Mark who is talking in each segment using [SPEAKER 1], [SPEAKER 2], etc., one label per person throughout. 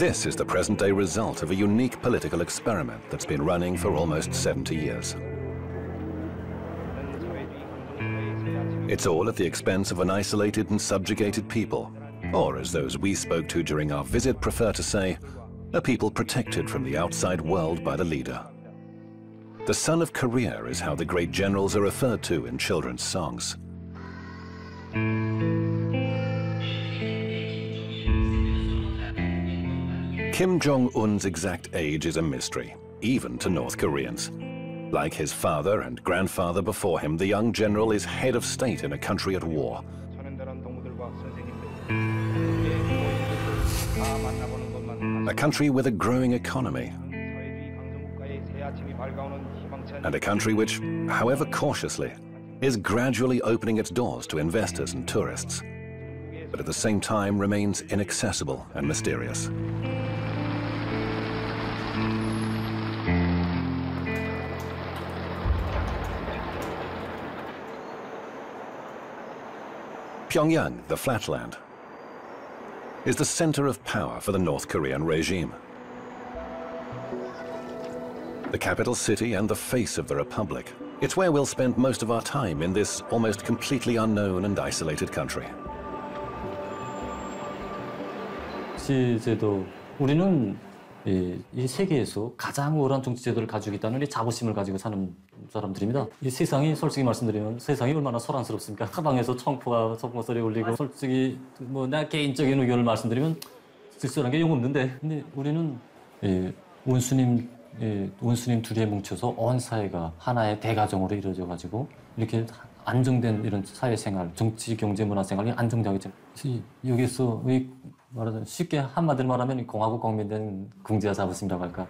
[SPEAKER 1] This is the present-day result of a unique political experiment that's been running for almost 70 years. It's all at the expense of an isolated and subjugated people, or as those we spoke to during our visit prefer to say, a people protected from the outside world by the leader. The son of Korea is how the great generals are referred to in children's songs. Kim Jong-un's exact age is a mystery, even to North Koreans. Like his father and grandfather before him, the young general is head of state in a country at war. A country with a growing economy. And a country which, however cautiously, is gradually opening its doors to investors and tourists, but at the same time remains inaccessible and mysterious. Pyongyang, the flatland, is the center of power for the North Korean regime. The capital city and the face of the republic. It's where we'll spend most of our time in this almost completely unknown and isolated country.
[SPEAKER 2] 정치제도, 우리는 이 세계에서 가장 우월한 정치제도를 가지고 있다는 이 자부심을 가지고 사는 사람들입니다. 이 세상이 솔직히 말씀드리면 세상이 얼마나 소란스럽습니까? 사방에서 청포가 소리 울리고 솔직히 내 개인적인 의견을 말씀드리면 쓸쓸한 게 영 없는데, 근데 우리는 원수님 둘이 뭉쳐서 온 사회가 하나의 대가정으로 이루어져 가지고 이렇게 안정된 이런 사회생활, 정치, 경제, 문화생활이 안정되고 있잖아요. 여기서 말하자면 쉽게 한마디로 말하면 공화국 국민된 긍지와 자부심이라고 할까.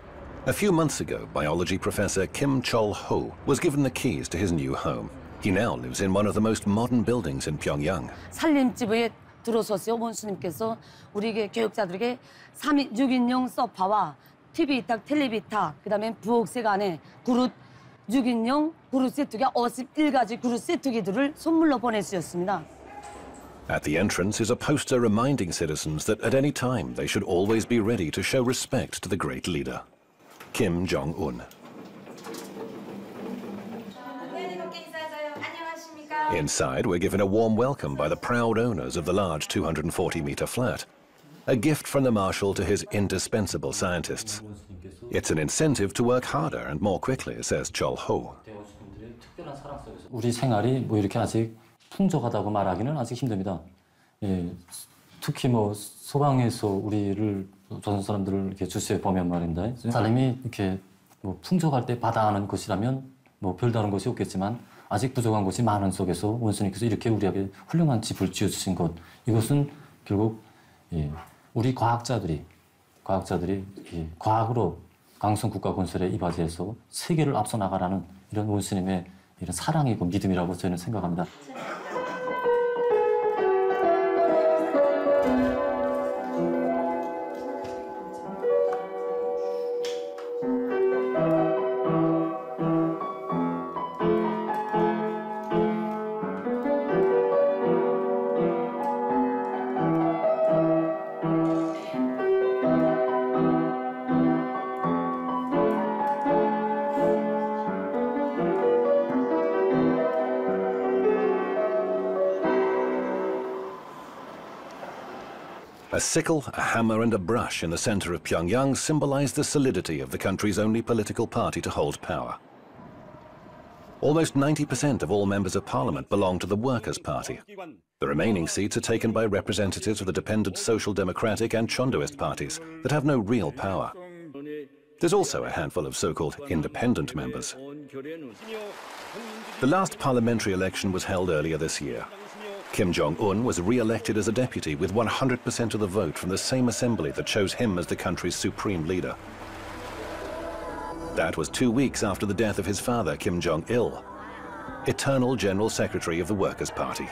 [SPEAKER 1] A few months ago, biology professor Kim Chol-ho was given the keys to his new home. He now lives in one of the most modern buildings in Pyongyang.
[SPEAKER 3] 살림집에 들어서서 원수님께서 우리 교육자들에게 6인용 소파와 TV 탁, 텔레비 탁, 그다음에 부엌색 안에 그릇 6인용 그릇 세트기가 51가지 그릇 세트기들을 선물로 보내주셨습니다.
[SPEAKER 1] At the entrance is a poster reminding citizens that at any time they should always be ready to show respect to the great leader, Kim Jong-un. Inside, we're given a warm welcome by the proud owners of the large 240-meter flat, a gift from the marshal to his indispensable scientists. It's an incentive to work harder and more quickly, says Chol-ho.
[SPEAKER 2] 우리 생활이 이렇게 아직 풍족하다고 말하기는 아직 힘듭니다. 특히 소방에서 우리를 조선 사람들을 이렇게 주시해 보면 말입니다. 사람이 이렇게 풍족할 때 받아하는 것이라면 별다른 것이 없겠지만 아직 부족한 것이 많은 속에서 원수님께서 이렇게 우리에게 훌륭한 집을 지어주신 것, 이것은 결국 우리 과학자들이 과학으로 강성 국가 건설에 이바지해서 세계를 앞서 나가라는 이런 원수님의 이런 사랑이고 믿음이라고 저는 생각합니다.
[SPEAKER 1] A sickle, a hammer and a brush in the center of Pyongyang symbolize the solidity of the country's only political party to hold power. Almost 90% of all members of parliament belong to the Workers' Party. The remaining seats are taken by representatives of the dependent Social Democratic and Chondoist parties that have no real power. There's also a handful of so-called independent members. The last parliamentary election was held earlier this year. Kim Jong-un was re-elected as a deputy with 100% of the vote from the same assembly that chose him as the country's supreme leader. That was 2 weeks after the death of his father, Kim Jong-il, eternal General Secretary of the Workers' Party.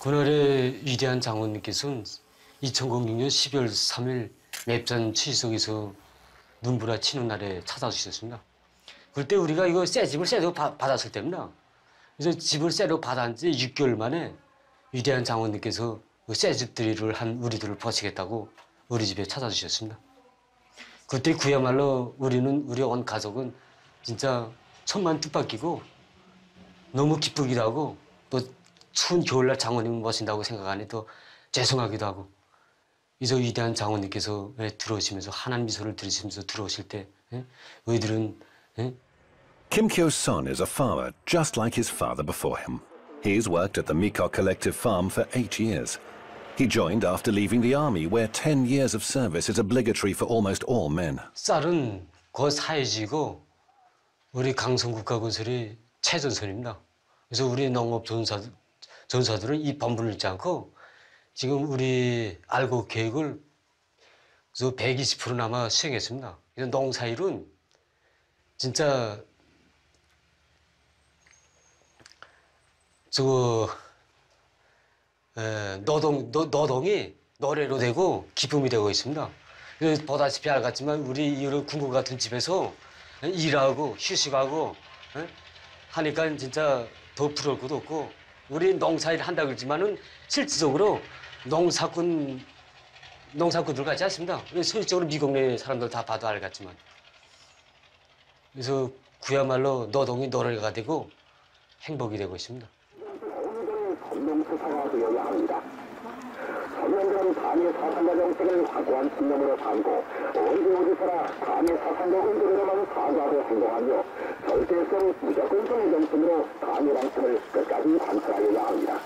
[SPEAKER 4] 그날의 위대한 장군님께서는 2006년 12월 3일 맵산 취지석에서 눈보라 치는 날에 찾아주셨습니다. 그때 우리가 이거 새 집을 새로 받았을 때입니다. 그래서 집을 새로 받은 지 6개월 만에 위대한 장원님께서 새 집들이를 한 우리들을 보시겠다고 우리 집에 찾아주셨습니다. 그때 그야말로 우리 온 가족은 진짜 천만 뜻밖이고 너무 기쁘기도 하고 또 추운 겨울날 장원님을 모신다고 생각하니 또 죄송하기도 하고 이저 위대한 장원님께서 들어오시면서 환한 미소를 들으시면서 들어오실 때 우리들은
[SPEAKER 1] Kim Kyo-son is a farmer just like his father before him. He's worked at the Mekok Collective Farm for 8 years. He joined after leaving the army, where 10 years of service is obligatory for almost all men.
[SPEAKER 4] 쌀은 고사회지고 우리 강성국가건설이 최전선입니다. 그래서 우리 농업 전사들은 이 본분을 잊지 않고 지금 우리 알고 계획을 120%나마 수행했습니다. 그래서 농사일은 진짜 노동이 노래로 되고 기쁨이 되고 있습니다. 보다시피 알겠지만 우리 이런 궁궐 같은 집에서 일하고 휴식하고 하니까 진짜 더 부러울 것도 없고 우리 농사일 한다 그러지만은 실질적으로 농사꾼들 같지 않습니다. 실질적으로 미국 내 사람들 다 봐도 알겠지만 그래서 그야말로 노동이 노래가 되고 행복이 되고 있습니다.
[SPEAKER 5] 전동수사가 되어야 합니다. 서명들은 반의 사상가 정책을 확고한 신념으로 삼고 언제 어디서나 반의 사상가 운동으로만 사과하고 행동하며 절대성 무조건성의 정신으로 반의 방침을 끝까지 관철하여야 합니다.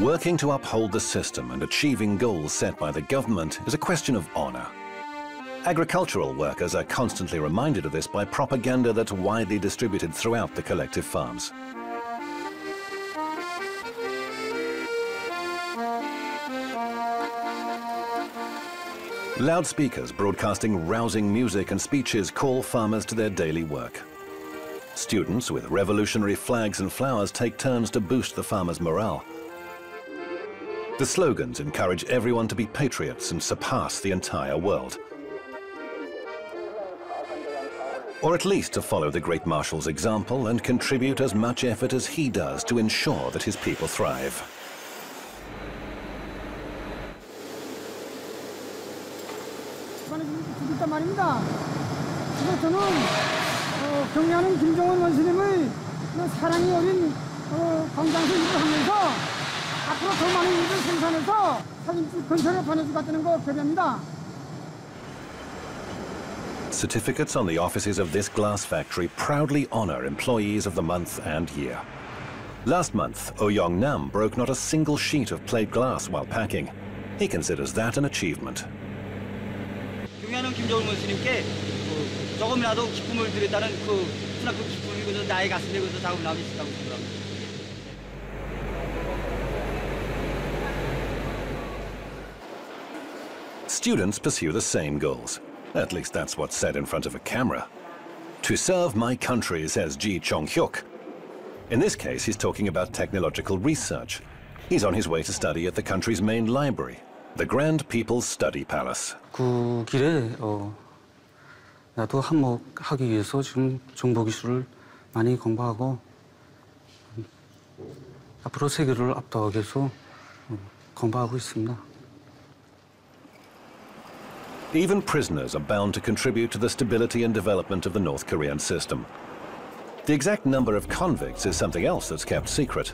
[SPEAKER 1] Working to uphold the system and achieving goals set by the government is a question of honor. Agricultural workers are constantly reminded of this by propaganda that's widely distributed throughout the collective farms. Loudspeakers broadcasting rousing music and speeches call farmers to their daily work. Students with revolutionary flags and flowers take turns to boost the farmers' morale. The slogans encourage everyone to be patriots and surpass the entire world. Or at least to follow the great marshal's example and contribute as much effort as he does to ensure that his people thrive.
[SPEAKER 6] 말입니다. 그래서 저는 경례하는 김정은 원수님의 사랑이 어린 광장에서 일을 하면서 앞으로 더 많은 일을 생산해서 사진집 근처에 보내줄 것 같다는 거 결의합니다.
[SPEAKER 1] Certificates on the offices of this glass factory proudly honor employees of the month and year. Last month, Oh Yong-nam broke not a single sheet of plate glass while packing. He considers that an achievement.
[SPEAKER 7] 경례하는 김정은 원수님께 조금이라도 기쁨을 드렸다는 순한 기쁨이 나의 가슴에 자꾸 남이 있다고 생각합니다.
[SPEAKER 1] Students pursue the same goals. At least that's what's said in front of a camera. To serve my country, says Ji Chong-hyuk. In this case, he's talking about technological research. He's on his way to study at the country's main library, the Grand People's Study Palace.
[SPEAKER 8] 그 길에 나도 한몫하기 위해서 지금 정보기술을 많이 공부하고 앞으로 세계를 압도하기 위해서 공부하고 있습니다.
[SPEAKER 1] Even prisoners are bound to contribute to the stability and development of the North Korean system. The exact number of convicts is something else that's kept secret.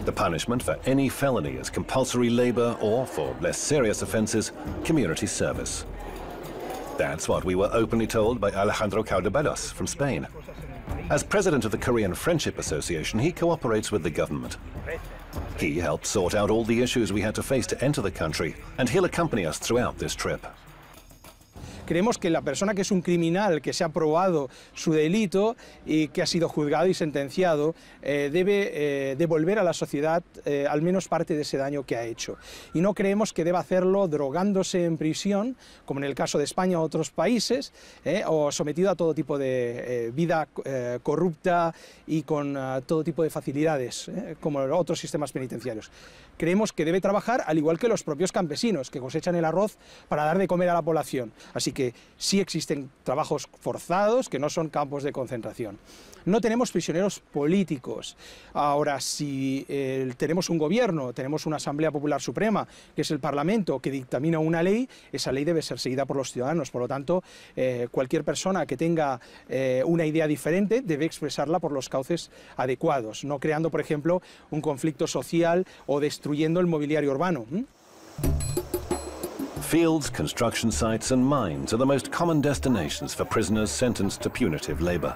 [SPEAKER 1] The punishment for any felony is compulsory labor or, for less serious offenses, community service. That's what we were openly told by Alejandro Caldebalos from Spain. As president of the Korean Friendship Association, he cooperates with the government. He helped sort out all the issues we had to face to enter the country, and he'll accompany us throughout this trip.
[SPEAKER 9] Creemos que la persona que es un criminal, que se ha probado su delito y que ha sido juzgado y sentenciado, debe devolver a la sociedad al menos parte de ese daño que ha hecho. Y no creemos que deba hacerlo drogándose en prisión, como en el caso de España o otros países, o sometido a todo tipo de vida corrupta y con todo tipo de facilidades, como otros sistemas penitenciarios. Creemos que debe trabajar al igual que los propios campesinos, que cosechan el arroz para dar de comer a la población. Así que sí existen trabajos forzados, que no son campos de concentración. No tenemos prisioneros políticos. Ahora, si tenemos un gobierno, tenemos una Asamblea Popular Suprema, que es el Parlamento, que dictamina una ley, esa ley debe ser seguida por los ciudadanos. Por lo tanto, cualquier persona que tenga una idea diferente debe expresarla por los cauces adecuados, no creando, por ejemplo, un conflicto social o destruyendo el mobiliario urbano.
[SPEAKER 1] Fields, construction sites and mines are the most common destinations for prisoners sentenced to punitive labor.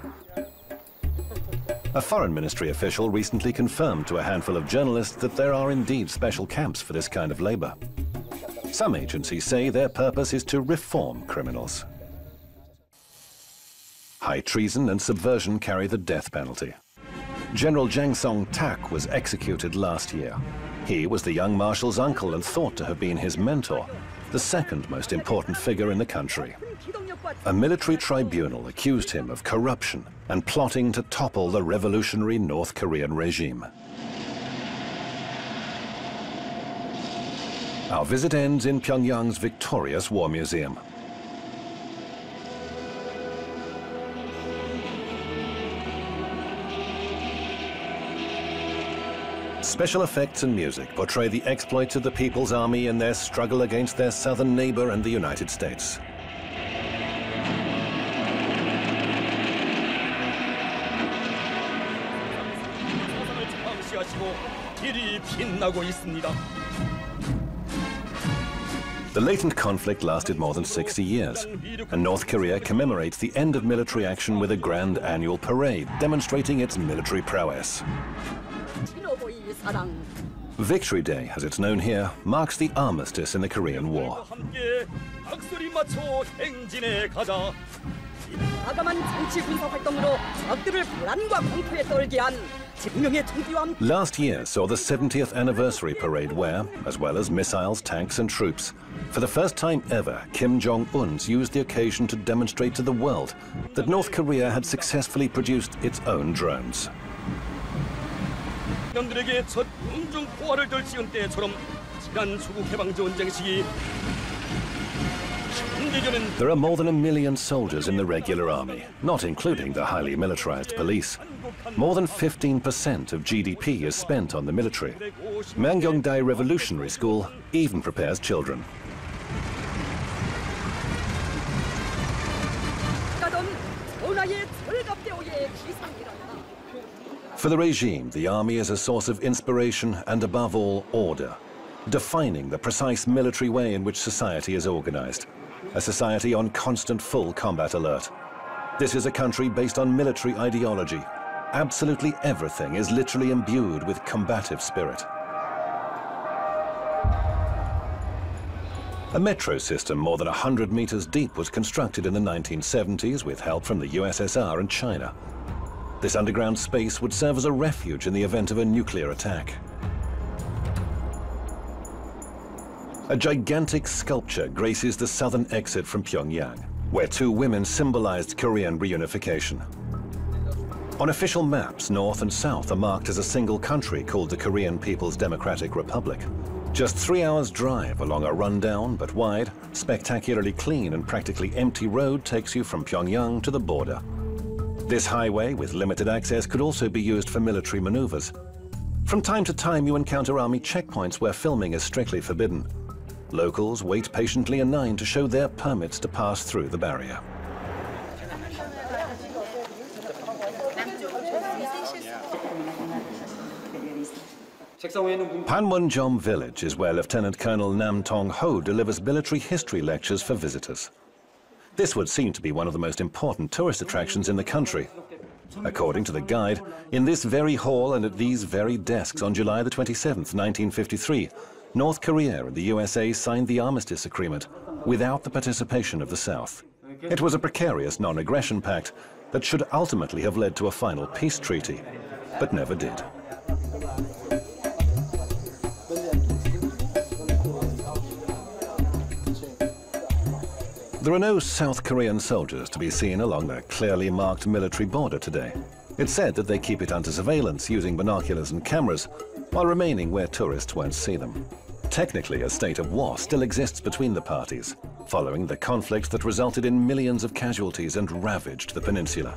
[SPEAKER 1] A foreign ministry official recently confirmed to a handful of journalists that there are indeed special camps for this kind of labor. Some agencies say their purpose is to reform criminals. High treason and subversion carry the death penalty. General Jang Song-tak was executed last year. He was the young marshal's uncle and thought to have been his mentor, the second most important figure in the country. A military tribunal accused him of corruption and plotting to topple the revolutionary North Korean regime. Our visit ends in Pyongyang's victorious War Museum. Special effects and music portray the exploits of the People's Army in their struggle against their southern neighbor and the United States. The latent conflict lasted more than 60 years, and North Korea commemorates the end of military action with a grand annual parade demonstrating its military prowess. Victory Day, as it's known here, marks the armistice in the Korean War. Last year saw the 70th anniversary parade where, as well as missiles, tanks and troops, for the first time ever, Kim Jong-un used the occasion to demonstrate to the world that North Korea had successfully produced its own drones. There are more than 1 million soldiers in the regular army, not including the highly militarized police. More than 15% of GDP is spent on the military. Mangyongdae Revolutionary School even prepares children. For the regime, the army is a source of inspiration and, above all, order, defining the precise military way in which society is organized, a society on constant full combat alert. This is a country based on military ideology. Absolutely everything is literally imbued with combative spirit. A metro system more than 100 meters deep was constructed in the 1970s with help from the USSR and China. This underground space would serve as a refuge in the event of a nuclear attack. A gigantic sculpture graces the southern exit from Pyongyang, where two women symbolized Korean reunification. On official maps, north and south are marked as a single country called the Korean People's Democratic Republic. Just 3 hours' drive along a rundown but wide, spectacularly clean and practically empty road takes you from Pyongyang to the border. This highway, with limited access, could also be used for military maneuvers. From time to time, you encounter army checkpoints where filming is strictly forbidden. Locals wait patiently in line to show their permits to pass through the barrier. Panmunjom village is where Lieutenant Colonel Nam Tong-ho delivers military history lectures for visitors. This would seem to be one of the most important tourist attractions in the country. According to the guide, in this very hall and at these very desks on July the 27th, 1953, North Korea and the USA signed the Armistice Agreement, without the participation of the South. It was a precarious non-aggression pact that should ultimately have led to a final peace treaty, but never did. There are no South Korean soldiers to be seen along the clearly marked military border today. It's said that they keep it under surveillance using binoculars and cameras, while remaining where tourists won't see them. Technically, a state of war still exists between the parties, following the conflict that resulted in millions of casualties and ravaged the peninsula.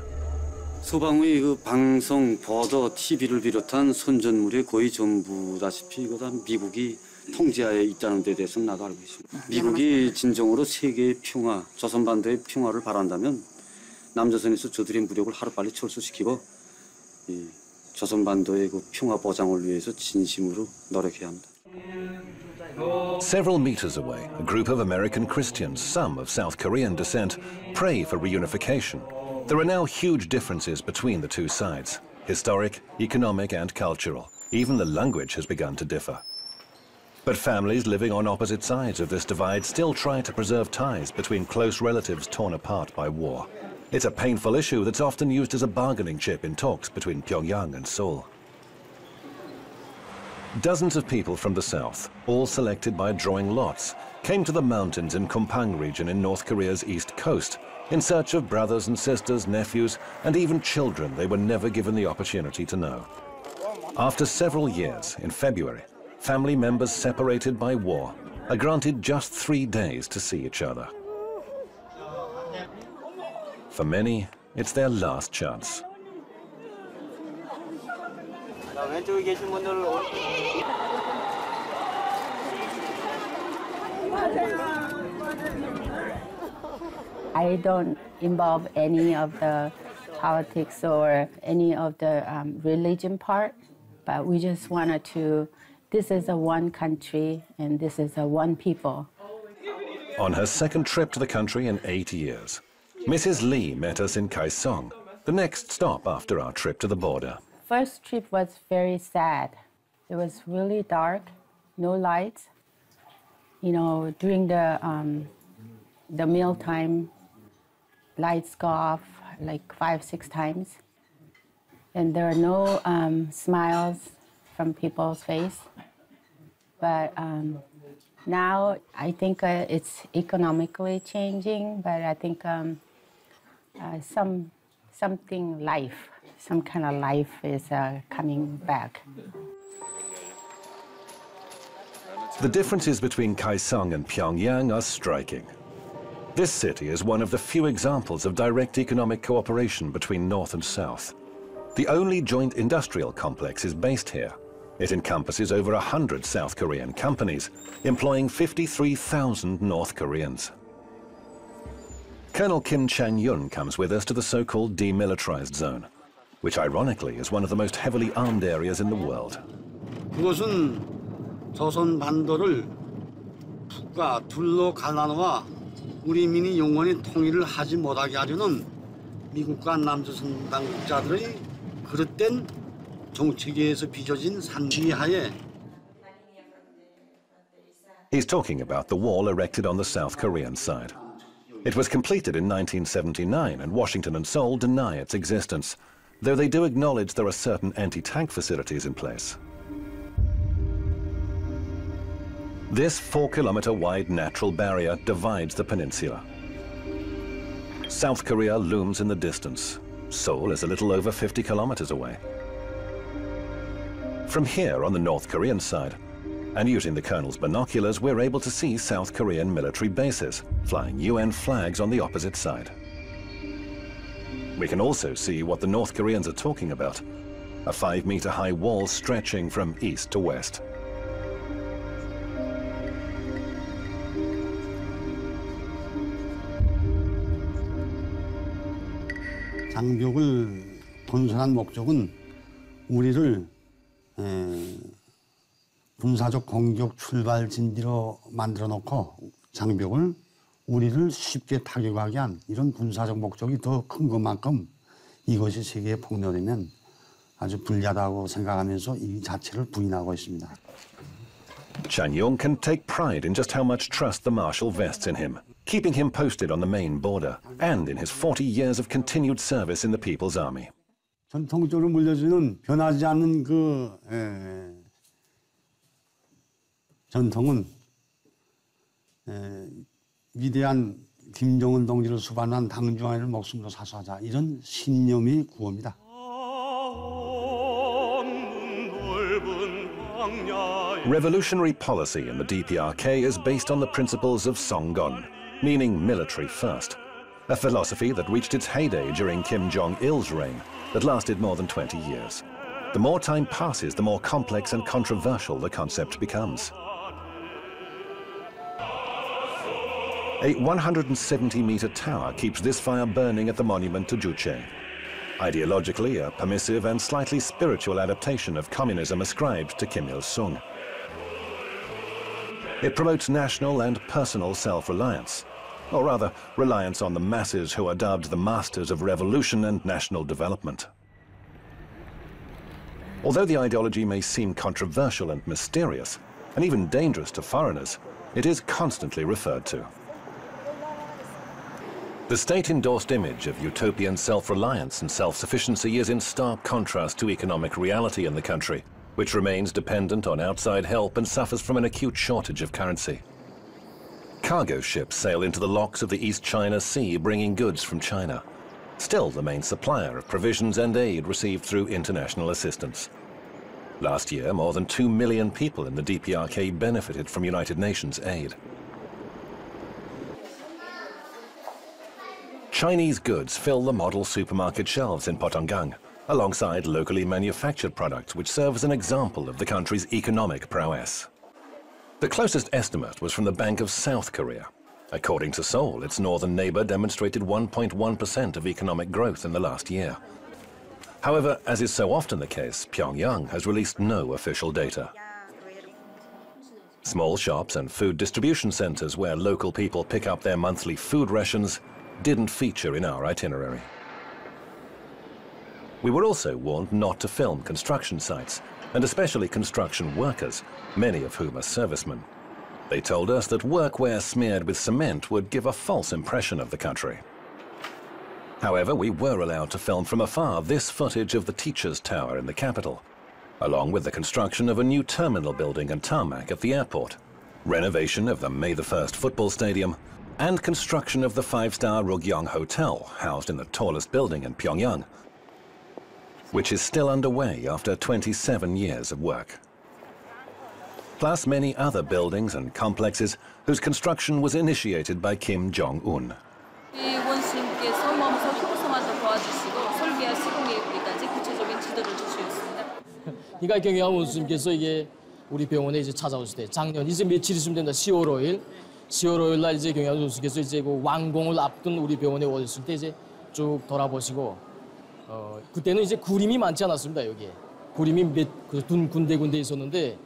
[SPEAKER 8] 소방의 그 방송, 버더, TV를 비롯한 선전물의 거의 전부다시피 이거다 미국이 통제하에 있다는 데 대해서는 나도 알고 있습니다. 미국이 진정으로 세계의 평화, 조선반도의 평화를 바란다면 남조선에서 저들의 무력을 하루빨리 철수시키고 이 조선반도의 그 평화 보장을 위해서 진심으로 노력해야 합니다.
[SPEAKER 1] Several meters away, a group of American Christians, some of South Korean descent, pray for reunification. There are now huge differences between the two sides, historic, economic, and cultural. Even the language has begun to differ. But families living on opposite sides of this divide still try to preserve ties between close relatives torn apart by war. It's a painful issue that's often used as a bargaining chip in talks between Pyongyang and Seoul. Dozens of people from the south, all selected by drawing lots, came to the mountains in Kumpang region in North Korea's east coast in search of brothers and sisters, nephews, and even children they were never given the opportunity to know. After several years, in February, family members separated by war are granted just 3 days to see each other. For many, it's their last chance.
[SPEAKER 10] I don't involve any of the politics or any of the religion part, but we just wanted to, this is a one country and this is a one people.
[SPEAKER 1] On her second trip to the country in 8 years, Mrs. Lee met us in Kaesong, the next stop after our trip to the border.
[SPEAKER 10] First trip was very sad. It was really dark, no lights. You know, during the meal time, lights go off like 5-6 times. And there are no smiles from people's face. But now I think it's economically changing, but I think some kind of life is coming back.
[SPEAKER 1] The differences between Kaesong and Pyongyang are striking. This city is one of the few examples of direct economic cooperation between North and South. The only joint industrial complex is based here. It encompasses over 100 South Korean companies, employing 53,000 North Koreans. Colonel Kim Chang-yun comes with us to the so-called Demilitarized Zone, which ironically is one of the most heavily armed areas in the world.
[SPEAKER 8] 그것은 조선 반도를 북과 둘로 갈라놓아 우리 민이 영원히 통일을 하지 못하게 하려는 미국과 남조선 당국자들의 그릇된 정책에서 빚어진 산지하에.
[SPEAKER 1] He's talking about the wall erected on the South Korean side. It was completed in 1979, and Washington and Seoul deny its existence, though they do acknowledge there are certain anti-tank facilities in place. This 4-kilometer-wide natural barrier divides the peninsula. South Korea looms in the distance. Seoul is a little over 50 kilometers away. From here on the North Korean side, and using the colonel's binoculars, we're able to see South Korean military bases, flying UN flags on the opposite side. We can also see what the North Koreans are talking about, a 5-meter-high wall stretching from east to west.
[SPEAKER 8] 장벽을 건설한 목적은 우리를 군사적 공격 출발 진지로 만들어 놓고 장벽을 우리를 쉽게 타격하게 한 이런 군사적 목적이 더 큰 것만큼 이것이 세계에 폭로되면 아주 불리하다고 생각하면서 이 자체를 부인하고 있습니다.
[SPEAKER 1] Chan Yong can take pride in just how much trust the marshal vests in him, keeping him posted on the main border and in his 40 years of continued service in the People's Army.
[SPEAKER 11] 전통적으로 물려주는 변하지 않는 전통은 위대한 김정은 동지를 수반한 당중앙을 목숨으로 사수하자 이런 신념이 구호입니다.
[SPEAKER 1] Revolutionary policy in the DPRK is based on the principles of Songgon, meaning military first, a philosophy that reached its heyday during Kim Jong-il's reign that lasted more than 20 years. The more time passes, the more complex and controversial the concept becomes. A 170-meter tower keeps this fire burning at the monument to Juche. Ideologically, a permissive and slightly spiritual adaptation of communism ascribed to Kim Il-sung. It promotes national and personal self-reliance, or rather, reliance on the masses who are dubbed the masters of revolution and national development. Although the ideology may seem controversial and mysterious, and even dangerous to foreigners, it is constantly referred to. The state-endorsed image of utopian self-reliance and self-sufficiency is in stark contrast to economic reality in the country, which remains dependent on outside help and suffers from an acute shortage of currency. Cargo ships sail into the locks of the East China Sea bringing goods from China, still the main supplier of provisions and aid received through international assistance. Last year, more than 2 million people in the DPRK benefited from United Nations aid. Chinese goods fill the model supermarket shelves in Pyongyang, alongside locally manufactured products which serve as an example of the country's economic prowess. The closest estimate was from the Bank of South Korea. According to Seoul, its northern neighbor demonstrated 1.1% of economic growth in the last year. However, as is so often the case, Pyongyang has released no official data. Small shops and food distribution centers where local people pick up their monthly food rations didn't feature in our itinerary. We were also warned not to film construction sites, and especially construction workers, many of whom are servicemen. They told us that workwear smeared with cement would give a false impression of the country. However, we were allowed to film from afar this footage of the Teachers' Tower in the capital, along with the construction of a new terminal building and tarmac at the airport, renovation of the May the 1st football stadium, and construction of the 5-star Rugyong Hotel, housed in the tallest building in Pyongyang, which is still underway after 27 years of work. Plus many other buildings and complexes whose construction was initiated by Kim Jong-un.
[SPEAKER 12] 경영 원수님께서 이게 우리 병원에 이제 찾아오실 때 작년 이제 며칠 있으면 된다. 10월 5일 날 이제 경영 원수께서 이제 그 완공을 앞둔 우리 병원에 오셨을 때 이제 쭉 돌아보시고 그때는 이제 구림이 많지 않았습니다. 여기에 구림이 몇 군데 있었는데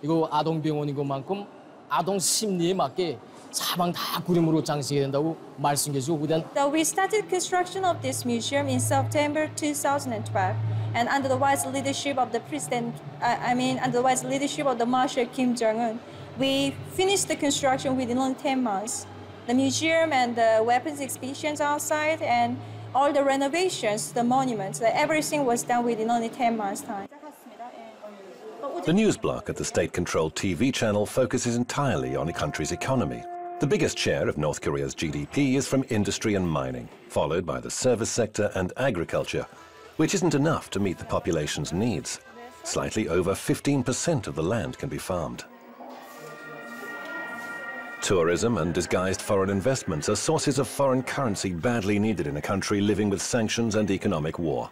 [SPEAKER 12] 이거 아동병원인 것만큼 아동 심리에 맞게 사방 다 구림으로 장식해야 된다고 말씀해 주시고 그다음.
[SPEAKER 13] So we started construction of this museum in September 2012, and under the wise leadership of the president, under the wise leadership of the Marshal Kim Jong-un, we finished the construction within only 10 months. The museum and the weapons exhibitions outside and all the renovations, the monuments, everything was done within only 10 months' time.
[SPEAKER 1] The news block at the state-controlled TV channel focuses entirely on the country's economy. The biggest share of North Korea's GDP is from industry and mining, followed by the service sector and agriculture, which isn't enough to meet the population's needs. Slightly over 15% of the land can be farmed. Tourism and disguised foreign investments are sources of foreign currency badly needed in a country living with sanctions and economic war.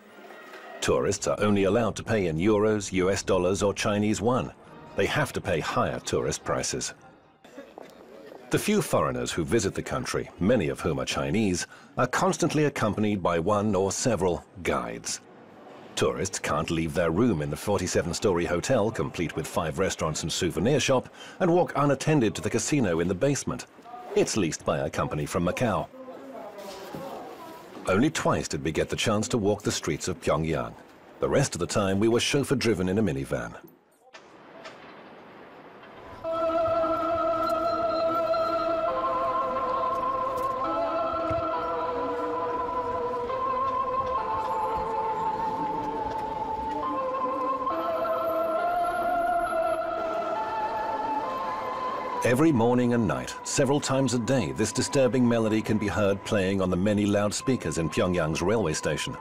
[SPEAKER 1] Tourists are only allowed to pay in euros, US dollars or Chinese yuan. They have to pay higher tourist prices. The few foreigners who visit the country, many of whom are Chinese, are constantly accompanied by one or several guides. Tourists can't leave their room in the 47-story hotel, complete with 5 restaurants and souvenir shop, and walk unattended to the casino in the basement. It's leased by a company from Macau. Only twice did we get the chance to walk the streets of Pyongyang. The rest of the time we were chauffeur-driven in a minivan. Every morning and night, several times a day, this disturbing melody can be heard playing on the many loudspeakers in Pyongyang's railway station.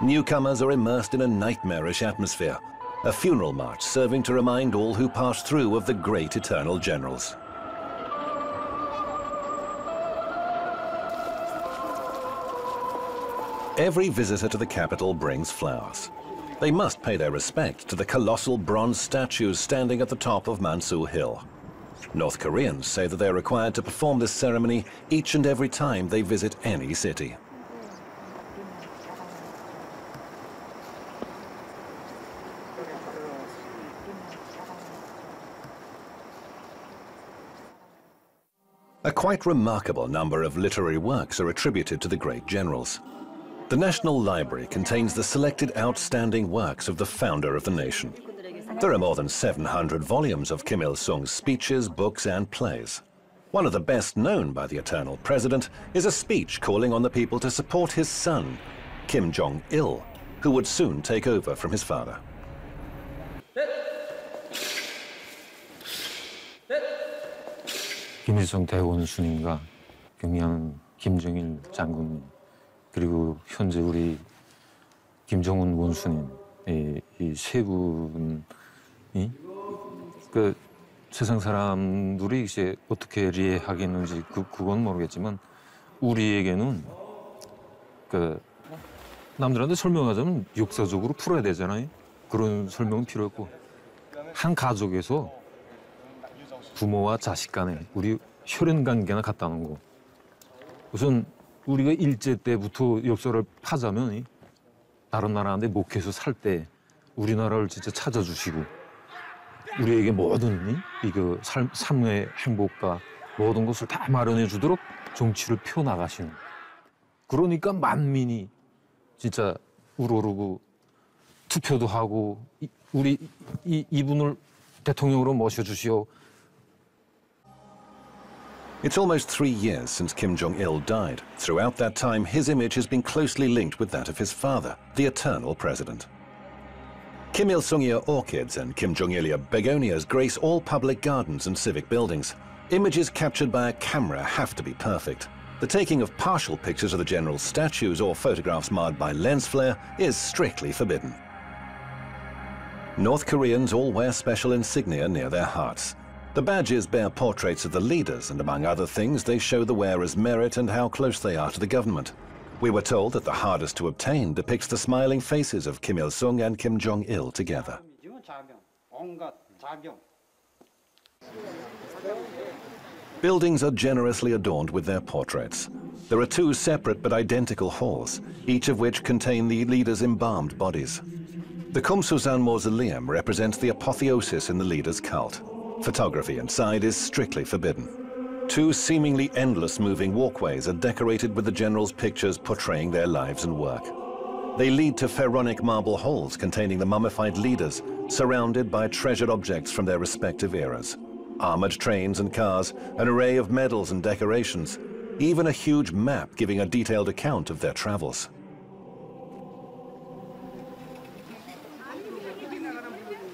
[SPEAKER 1] Newcomers are immersed in a nightmarish atmosphere, a funeral march serving to remind all who pass through of the great eternal generals. Every visitor to the capital brings flowers. They must pay their respect to the colossal bronze statues standing at the top of Mansu Hill. North Koreans say that they're required to perform this ceremony each and every time they visit any city. A quite remarkable number of literary works are attributed to the great generals. The National Library contains the selected outstanding works of the founder of the nation. There are more than 700 volumes of Kim Il-sung's speeches, books, and plays. One of the best known by the eternal president is a speech calling on the people to support his son, Kim Jong-il, who would soon take over from his father.
[SPEAKER 14] 김일성 대원 수님과 경량 김정일 장군님 그리고 현재 우리 김정은 원수님 이 세 분이 그 세상 사람들이 이제 어떻게 이해하겠는지 그건 모르겠지만 우리에게는 그 남들한테 설명하자면 역사적으로 풀어야 되잖아요. 그런 설명은 필요 없고 한 가족에서 부모와 자식 간에 우리 혈연 관계나 같다는 거. 우선 우리가 일제 때부터 역사를 파자면 다른 나라한테 목해서 살 때 우리나라를 진짜 찾아주시고 우리에게 모든 이거 삶의 행복과 모든 것을 다 마련해 주도록 정치를 펴 나가시는. 그러니까 만민이 진짜 우러르고 투표도 하고 우리 이분을 대통령으로 모셔주시오.
[SPEAKER 1] It's almost 3 years since Kim Jong-il died. Throughout that time, his image has been closely linked with that of his father, the eternal president. Kim Il-sungia orchids and Kim Jong-ilia begonias grace all public gardens and civic buildings. Images captured by a camera have to be perfect. The taking of partial pictures of the general's statues or photographs marred by lens flare is strictly forbidden. North Koreans all wear special insignia near their hearts. The badges bear portraits of the leaders, and among other things, they show the wearer's merit and how close they are to the government. We were told that the hardest to obtain depicts the smiling faces of Kim Il-sung and Kim Jong-il together. Buildings are generously adorned with their portraits. There are 2 separate but identical halls, each of which contain the leaders' embalmed bodies. The Kumsusan Mausoleum represents the apotheosis in the leader's cult. Photography inside is strictly forbidden. 2 seemingly endless moving walkways are decorated with the generals' pictures portraying their lives and work. They lead to pharaonic marble halls containing the mummified leaders, surrounded by treasured objects from their respective eras. Armored trains and cars, an array of medals and decorations, even a huge map giving a detailed account of their travels.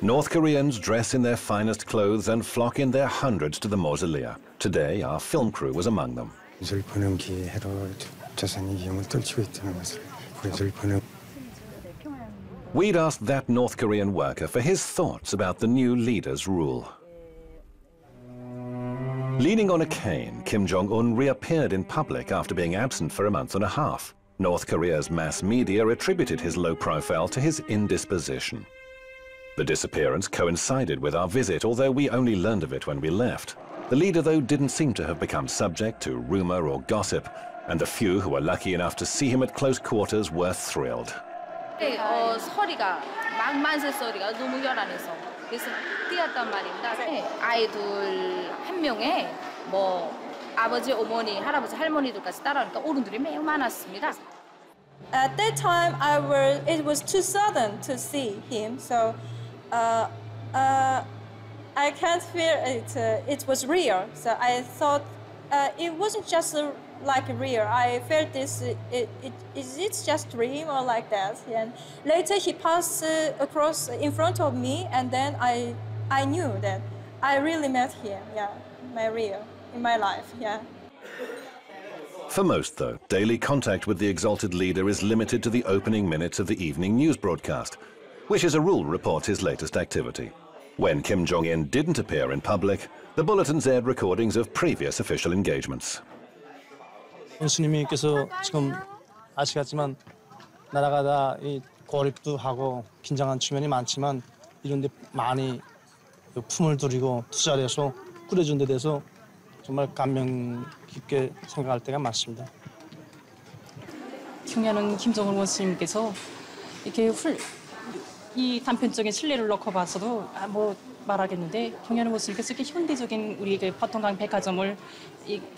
[SPEAKER 1] North Koreans dress in their finest clothes and flock in their hundreds to the mausolea. Today, our film crew was among them. We'd asked that North Korean worker for his thoughts about the new leader's rule. Leaning on a cane, Kim Jong-un reappeared in public after being absent for a month and a half. North Korea's mass media attributed his low profile to his indisposition. The disappearance coincided with our visit, although we only learned of it when we left. The leader, though, didn't seem to have become subject to rumor or gossip, and the few who were lucky enough to see him at close quarters were thrilled.
[SPEAKER 15] 소리가 만세 소리가 너무 요란해서 그래서 뛰었단 말입니다. 아이들 한 명에 뭐 아버지, 어머니, 할아버지, 할머니들까지 따라오니까 어른들이 매우 많았습니다.
[SPEAKER 13] At that time, it was too sudden to see him, so I can't feel it. It was real, so I thought it wasn't just like real. I felt this. Is it just dream or like that? And later he passed across in front of me, and then I knew that I really met him. Yeah, in my life. Yeah.
[SPEAKER 1] For most, though, daily contact with the exalted leader is limited to the opening minutes of the evening news broadcast, which as a rule reports his latest activity. When Kim Jong-un didn't appear in public, the bulletins aired recordings of previous official engagements.
[SPEAKER 16] 원수님께서 지금 아시겠지만 나라가 다 고립도 하고 긴장한 측면이 많지만 이런 데 많이 품을 들이고 투자를 해서 꾸려준 데 대해서 정말 감명 깊게 생각할 때가 많습니다.
[SPEAKER 17] 평양은 김정은 원수님께서 이렇게 이 단편적인 신뢰를 놓고 봐서도 뭐 말하겠는데 평양 원수님께서 이렇게 현대적인 우리 파통강 백화점을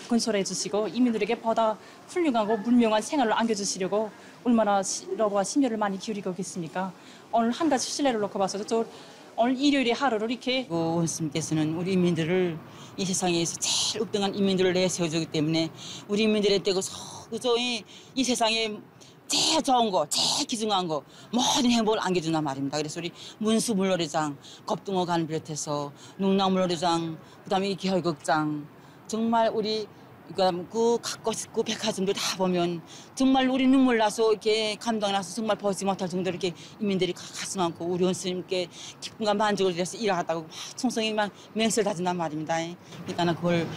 [SPEAKER 17] 건설해 주시고 이민들에게 보다 훌륭하고 문명한 생활을 안겨주시려고 얼마나 러브와 심혈을 많이 기울이고 계십니까? 오늘 한 가지 신뢰를 놓고 봐서도 또 오늘 일요일에 하루를 이렇게
[SPEAKER 18] 원수님께서는 우리 인민들을 이 세상에서 제일 읍등한 인민들을 내세워주기 때문에 우리 인민들의 때고 그저 이 세상에 제일 좋은 거, 제일 귀중한 거 모든 행복을 안겨준단 말입니다. 그래서 우리 문수물놀이장, 겁등어관 비롯해서 농락물놀이장, 그다음에 이 기혈극장 정말 우리 그 백화점들 다 보면 정말 우리 눈물 나서 이렇게 감동 나서 정말 보지 못할 정도로 이렇게 인민들이 가슴 않고 우리 원수님께 기쁨과 만족을 위해서 일하겠다고 충성이만 맹세를 다진단 말입니다. 그러니까 그걸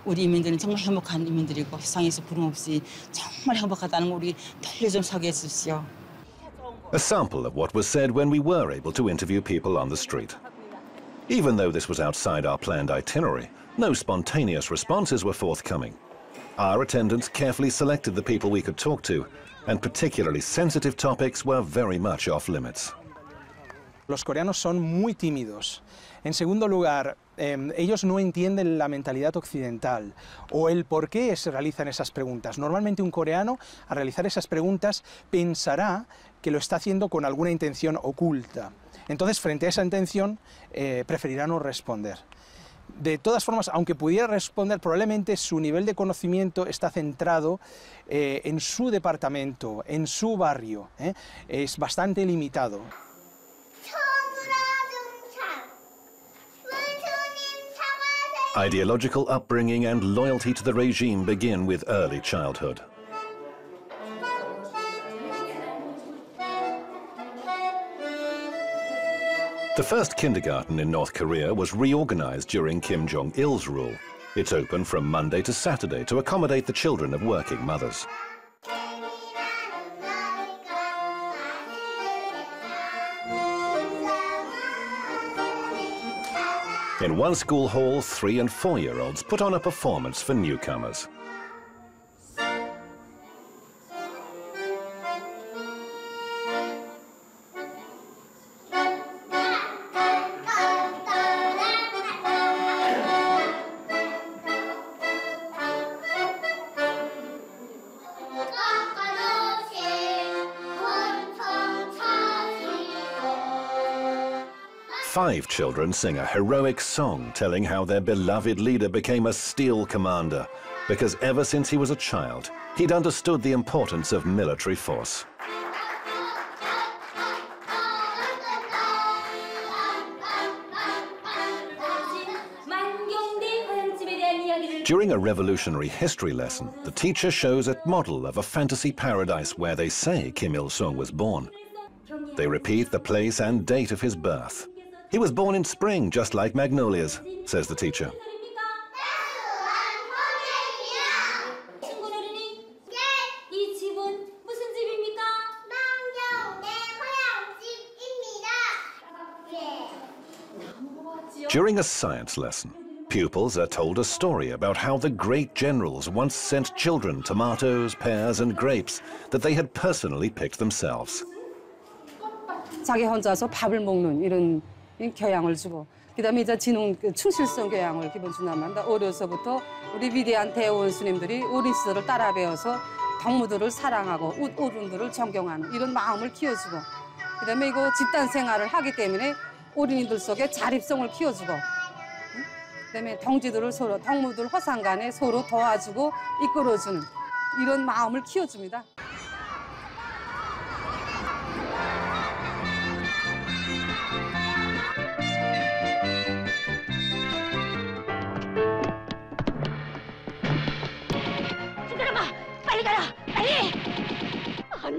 [SPEAKER 18] 우리 인민들은 정말 행복한 인민들이고 세상에서 부름 없이 정말 행복하다는 거 우리 널리 좀 소개해 주십시오.
[SPEAKER 1] A sample of what was said when we were able to interview people on the street. Even though this was outside our planned itinerary, no spontaneous responses were forthcoming. Our attendants carefully selected the people we could talk to, and particularly sensitive topics were very much off limits.
[SPEAKER 9] Los coreanos son muy tímidos. En segundo lugar, ellos no entienden la mentalidad occidental o el por qué se realizan esas preguntas. Normalmente un coreano, al realizar esas preguntas, pensará que lo está haciendo con alguna intención oculta. Entonces, frente a esa intención, preferirá no responder. De todas formas, aunque pudiera responder, probablemente su nivel de conocimiento está centrado en su departamento, en su barrio. Es bastante limitado.
[SPEAKER 1] Ideological upbringing and loyalty to the regime begin with early childhood. The first kindergarten in North Korea was reorganized during Kim Jong-il's rule. It's open from Monday to Saturday to accommodate the children of working mothers. In one school hall, 3- and 4-year-olds put on a performance for newcomers. Five children sing a heroic song telling how their beloved leader became a steel commander because ever since he was a child, he'd understood the importance of military force. During a revolutionary history lesson, the teacher shows a model of a fantasy paradise where they say Kim Il-sung was born. They repeat the place and date of his birth. He was born in spring, just like magnolias, says the teacher. During a science lesson, pupils are told a story about how the great generals once sent children tomatoes, pears, and grapes that they had personally picked themselves.
[SPEAKER 3] 자기 혼자서 밥을 먹는 이런 교양을 주고 그다음에 이제 지능 충실성 교양을 기본 준단 말입니다. 어려서부터 우리 위대한 대원수님들이 어린 시절을 따라 배워서 동무들을 사랑하고 어른들을 존경하는 이런 마음을 키워주고 그다음에 이거 집단 생활을 하기 때문에 어린이들 속에 자립성을 키워주고 그다음에 동지들을 서로 동무들 허상 간에 서로 도와주고 이끌어주는 이런 마음을 키워줍니다.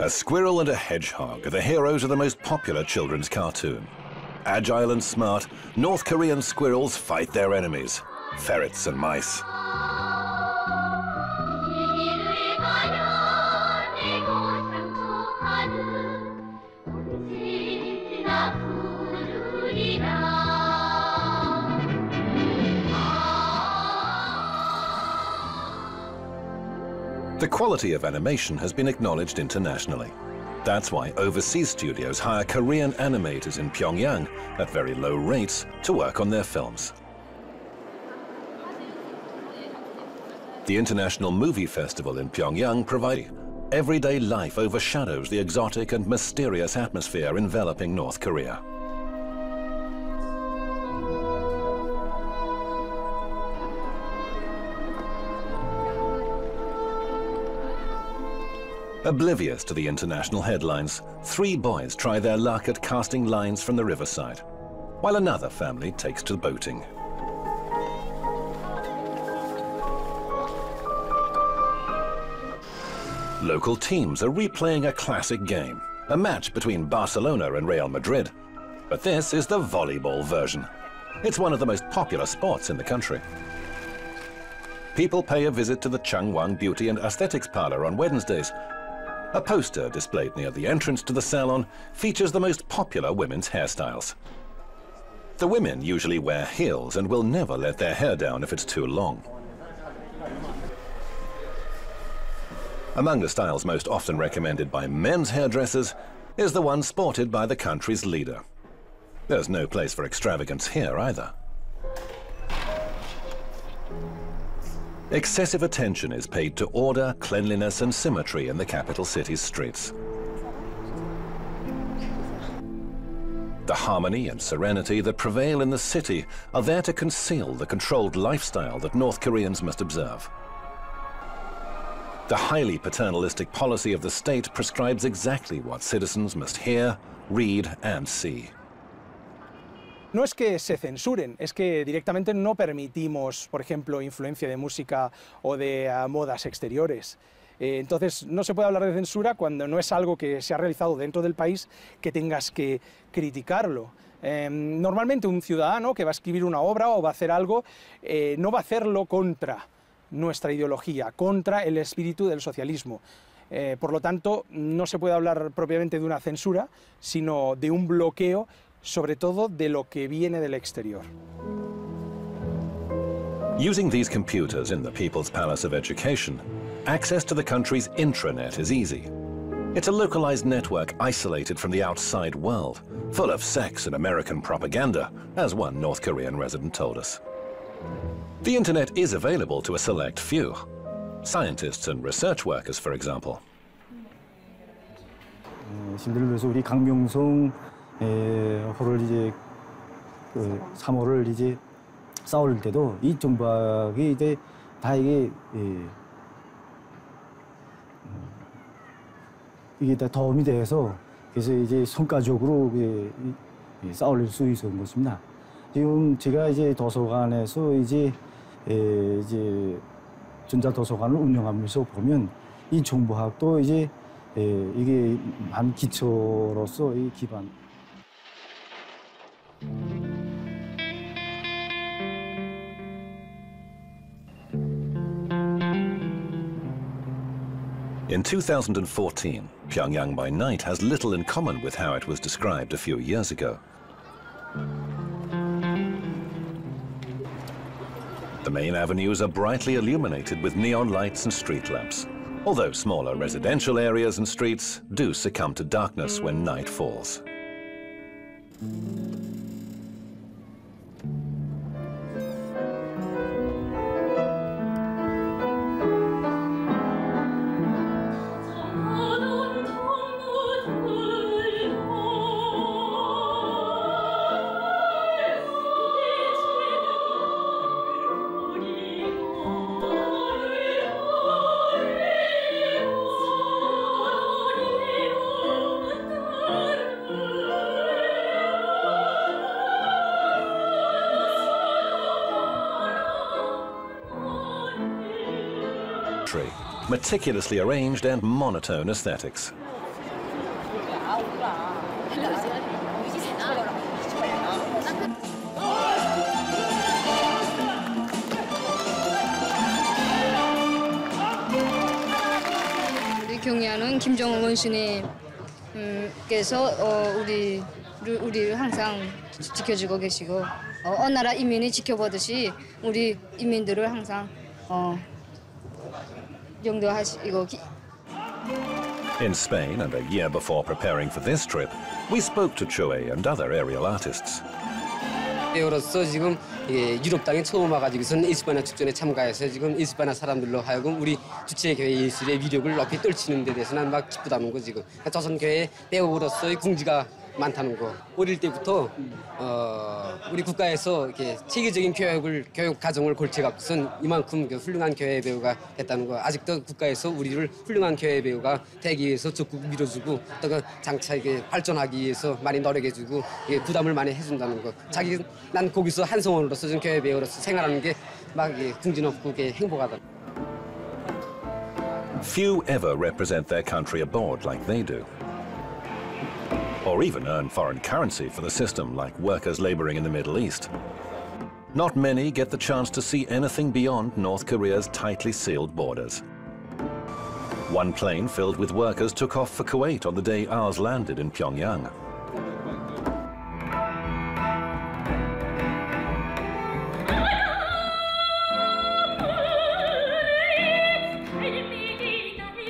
[SPEAKER 1] A squirrel and a hedgehog are the heroes of the most popular children's cartoon. Agile and smart, North Korean squirrels fight their enemies, ferrets and mice. The quality of animation has been acknowledged internationally. That's why overseas studios hire Korean animators in Pyongyang at very low rates to work on their films. The International Movie Festival in Pyongyang provides everyday life overshadows the exotic and mysterious atmosphere enveloping North Korea. Oblivious to the international headlines, 3 boys try their luck at casting lines from the riverside, while another family takes to boating. Local teams are replaying a classic game, a match between Barcelona and Real Madrid. But this is the volleyball version. It's one of the most popular sports in the country. People pay a visit to the Changwon Beauty and Aesthetics Parlor on Wednesdays. A poster displayed near the entrance to the salon features the most popular women's hairstyles. The women usually wear heels and will never let their hair down if it's too long. Among the styles most often recommended by men's hairdressers is the one sported by the country's leader. There's no place for extravagance here either. Excessive attention is paid to order, cleanliness and symmetry in the capital city's streets. The harmony and serenity that prevail in the city are there to conceal the controlled lifestyle that North Koreans must observe. The highly paternalistic policy of the state prescribes exactly what citizens must hear, read and see.
[SPEAKER 9] No es que se censuren, es que directamente no permitimos, por ejemplo, influencia de música o de modas exteriores. Entonces, no se puede hablar de censura cuando no es algo que se ha realizado dentro del país que tengas que criticarlo. Normalmente un ciudadano que va a escribir una obra o va a hacer algo, no va a hacerlo contra nuestra ideología, contra el espíritu del socialismo. Por lo tanto, no se puede hablar propiamente de una censura, sino de un bloqueo, sobre todo de lo que viene del exterior.
[SPEAKER 1] Using these computers in the People's Palace of Education, access to the country's intranet is easy. It's a localized network isolated from the outside world, full of sex and American propaganda, as one North Korean resident told us. The internet is available to a select few, scientists and research workers, for example.
[SPEAKER 19] 예를 들어서 우리 강명성 호를 이제 3호를 이제 싸울 때도 이 정박이 이제 다 이게 다 도움이 돼서 그래서 이제 성과적으로 싸울 수 있었던 것입니다. 지금 제가 이제 도서관에서 이제 전자 도서관을 운영하면서 보면 이 정보학도 이제 이게 한 기초로서 이 기반.
[SPEAKER 1] In 2014, Pyongyang by night has little in common with how it was described a few years ago. The main avenues are brightly illuminated with neon lights and street lamps, although smaller residential areas and streets do succumb to darkness when night falls. meticulously arranged and monotone aesthetics.
[SPEAKER 20] 경의하는 김정은 원수님께서 우리를 항상 지켜주고 계시고 어느 나라 인민이 지켜보듯이 우리 인민들을 항상 영도하시고.
[SPEAKER 1] In Spain, and a year before preparing for this trip, we spoke to Chosŏn and other aerial artists.
[SPEAKER 21] 배우로서 지금 유럽 땅에 처음 와가지고선 에스파나 축전에 참가해서 지금 에스파나 사람들로 하여금 우리 주체 교회 예술의 위력을 높이 떨치는 데 대해서는 막 기쁘다는 거 지금. 조선 교회 배우로서의 궁지가 많다는 거. 어릴 때부터 우리 국가에서 이렇게 체계적인 교육 과정을 골체갖고선 이만큼 훌륭한 교회 배우가 됐다는 거. 아직도 국가에서 우리를 훌륭한 교회 배우가 되기 위해서 적극 밀어주고 또 그 장차 이게 발전하기 위해서 많이 노력해주고 부담을 많이 해준다는 거. 난 거기서 한성원으로서 좀 교회 배우로서 생활하는 게 막 궁지높고 행복하다.
[SPEAKER 1] Few ever represent their country abroad like they do, or even earn foreign currency for the system like workers laboring in the Middle East. Not many get the chance to see anything beyond North Korea's tightly sealed borders. One plane filled with workers took off for Kuwait on the day ours landed in Pyongyang.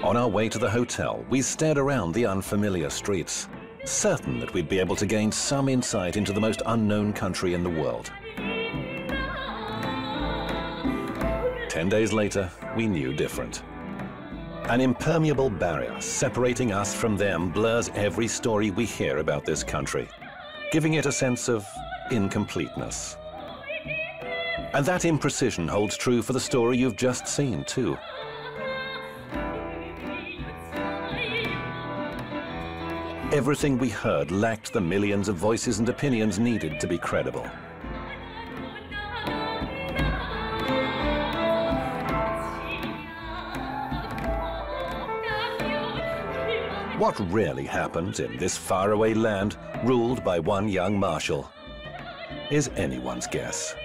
[SPEAKER 1] On our way to the hotel, we stared around the unfamiliar streets, certain that we'd be able to gain some insight into the most unknown country in the world. 10 days later, we knew different. An impermeable barrier separating us from them blurs every story we hear about this country, giving it a sense of incompleteness. And that imprecision holds true for the story you've just seen, too. Everything we heard lacked the millions of voices and opinions needed to be credible. What really happened in this faraway land ruled by one young marshal is anyone's guess.